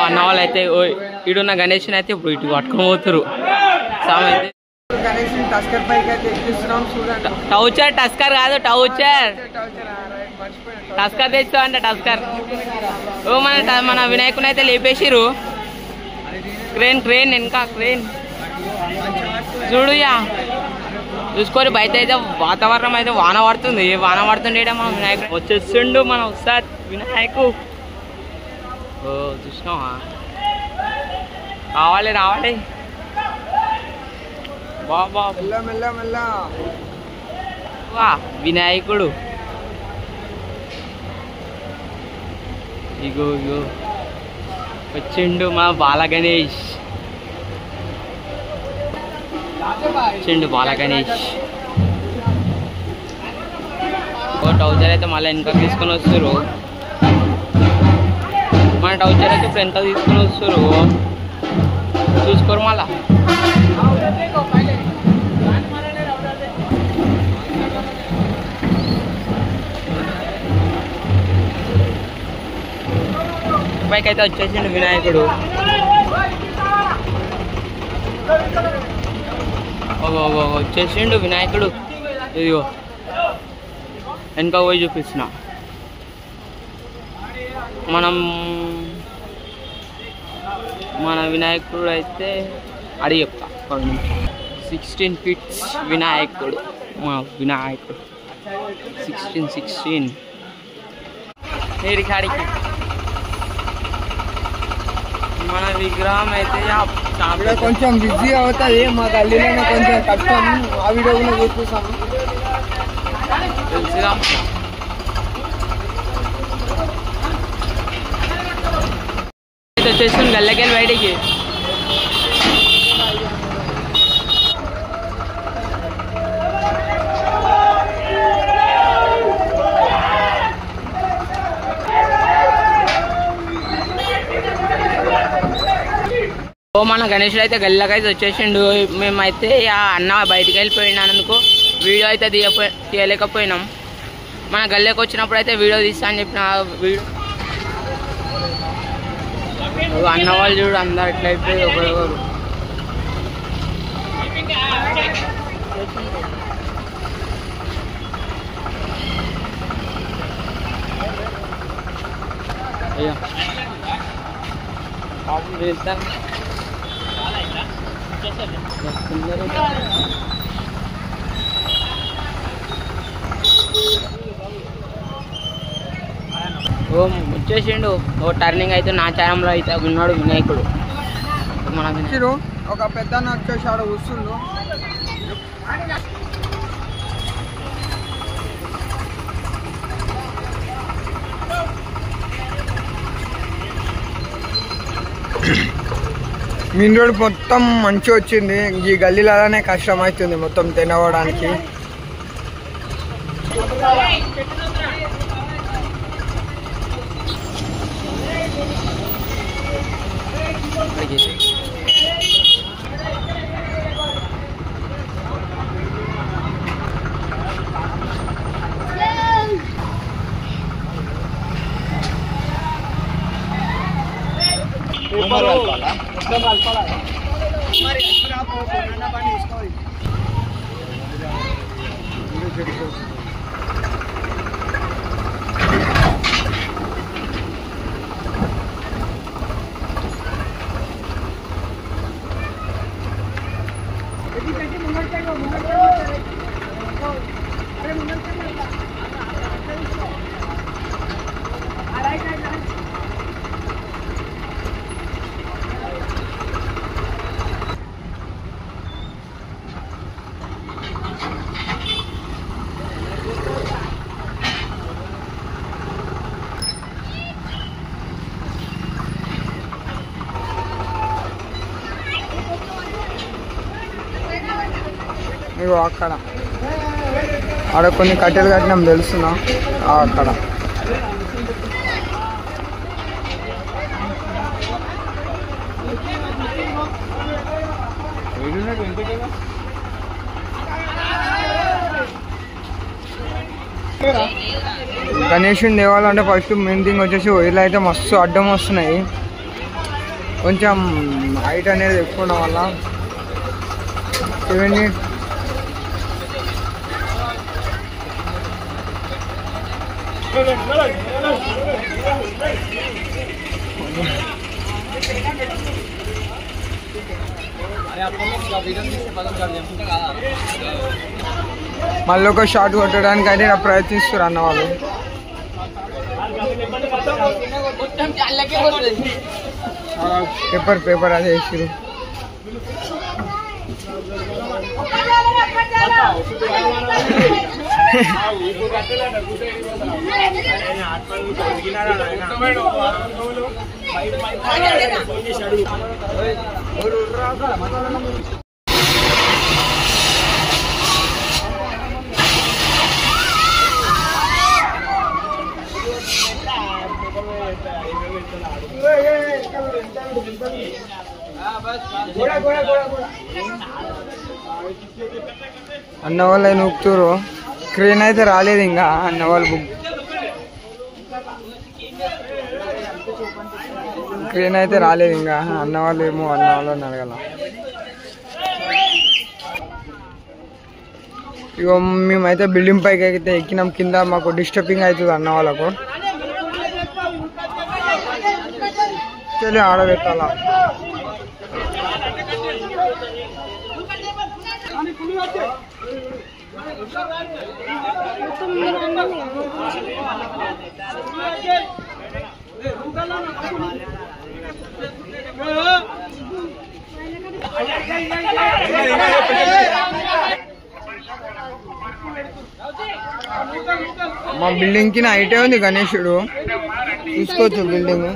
అన్న వాళ్ళు అయితే ఇడున్న గణేష్ అయితే ఇప్పుడు ఇటు పట్టుకొని పోతురు. అయితే టౌచర్ టస్కర్ కాదు టౌచర్ టస్కర్ తెచ్చా అంటే టస్కర్. ఓ మన వినాయకుని అయితే లేపేసిరు. క్రేన్ క్రేన్ ఇంకా క్రేన్ చూడుయా చూసుకొని బయట అయితే వాతావరణం అయితే వాన పడుతుంది. వాన పడుతుండే మన వినాయకుడు వచ్చేస్తుండు మన ఉస్తాద్ వినాయకు. ఓ చూసినావా రావాలి రావాలి బాబా వా వినాయకుడు. ఇగో ఇగో వచ్చిండు మా బాల గణేష్ వచ్చిండు బాల గణేష్. ఓ టౌచర్ అయితే మళ్ళీ వెనక తీసుకొని వస్తారు. మన టౌచర్ అయితే ఇప్పుడు ఎంత తీసుకొని వస్తారు చూసుకోరు మళ్ళా. పైకి అయితే వచ్చేసిండు వినాయకుడు. వచ్చేసిండు వినాయకుడు. ఇదిగో వెనక పోయి చూపిస్తున్నా. మన వినాయకుడు అయితే అడిగి చెప్తా 16 feet వినాయకుడు. మా వినాయకుడు 16 కాడికి మన విగ్రహం అయితే కొంచెం బిజీ అవుతుంది. మా గల్లీలోనే కొంచెం కష్టం. ఆ వీడియో కూడా చూపిస్తాము తెలుసుగా. వచ్చేస్తుంది గల్లకెళ్ళి బయటికి. మన గణేషుడు అయితే గల్లకైతే వచ్చేసిండు. మేమైతే అన్న బయటికి వెళ్ళిపోయినందుకు వీడియో అయితే తీయలేకపోయినాం. మన గల్లెకి వచ్చినప్పుడు అయితే వీడియో తీస్తా అని చెప్పిన వీడియో అన్న వాళ్ళు చూడు అందరు ఎట్లా అయిపోయి ఒకరు. అయ్యా వచ్చేసిండు. ఓ టర్నింగ్ అయితే నా ఛానల్లో అయితే ఉన్నాడు వినాయకుడు. మన ఒక పెద్ద వచ్చేసాడు వస్తుండు. మెయిన్ రోడ్ మొత్తం మంచి వచ్చింది. ఈ గల్లీలనే కష్టం అవుతుంది మొత్తం తినవడానికి. ఇగో అక్కడ ఆడ కొన్ని కట్టెలు కట్టినాం తెలుసునా అక్కడ. గణేషుని తేవాలంటే ఫస్ట్ మెయిన్ థింగ్ వచ్చేసి వైర్లు అయితే మస్తు అడ్డం వస్తున్నాయి. కొంచెం హైట్ అనేది ఎక్కువ ఉండడం వల్ల 70 మళ్ళీ ఒక షాట్ కొట్టడానికి అయితే ప్రయత్నిస్తారు అన్న వాళ్ళు. పేపర్ అదే వేసారు. అన్న వాళ్ళు నూపుతారు. క్రేన్ అయితే రాలేదు ఇంకా. అన్న వాళ్ళు క్రేన్ అయితే రాలేదు ఇంకా. అన్న వాళ్ళు ఏమో అన్న వాళ్ళని అడగల. ఇగో మేమైతే బిల్డింగ్ పైకి అయితే ఎక్కినాం. కింద మాకు డిస్టర్బింగ్ అవుతుంది అన్న వాళ్ళకు. చలి ఆడబెట్టాలా. మా బిల్డింగ్ కి హైటే ఉంది గణేశుడు. చూసుకోవచ్చు బిల్డింగ్.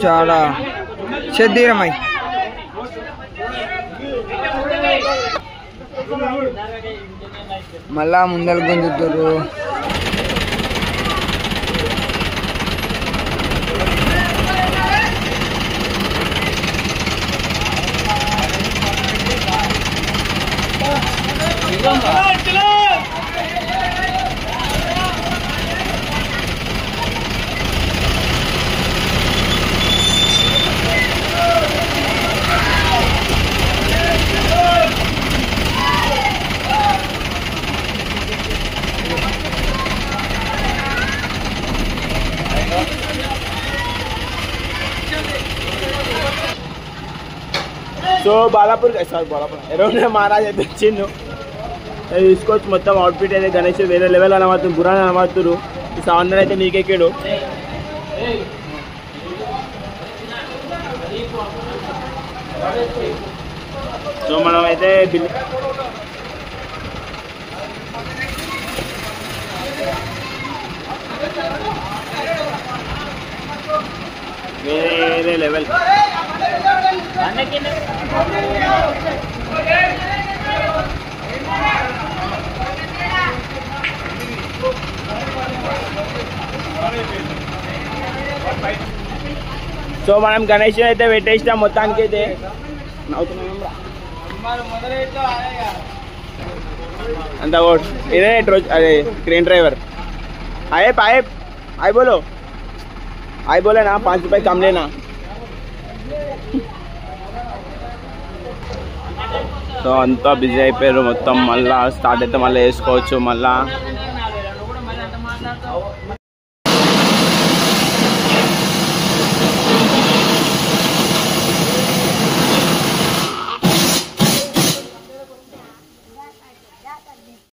చాలా శరీరమై మళ్ళా ముందలు గుంజుతారు. సో బాలాపూర్ ఎరోనే మహారాజ్ అయితే వచ్చిండు. తీసుకోవచ్చు మొత్తం అవుట్ఫిట్ అయితే గణేష్ వేరే లెవెల్ అనమాడుతుంది. గురాన్ అనమాడుతురు. ఈ సౌండ్ అయితే నీకెక్కాడు. సో మనం అయితే వేరే లెవెల్. సో మనం గణేష్ అయితే పెట్టేసినాం మొత్తానికి అయితే. అంత ఓట్ ఇదే అదే క్రేన్ డ్రైवर आए पाए आए बोलो ना 5 रुपए कम लेना. సో అంతా బిజీ అయిపోయారు మొత్తం. మళ్ళీ స్టార్ట్ అయితే మళ్ళీ వేసుకోవచ్చు. మళ్ళీ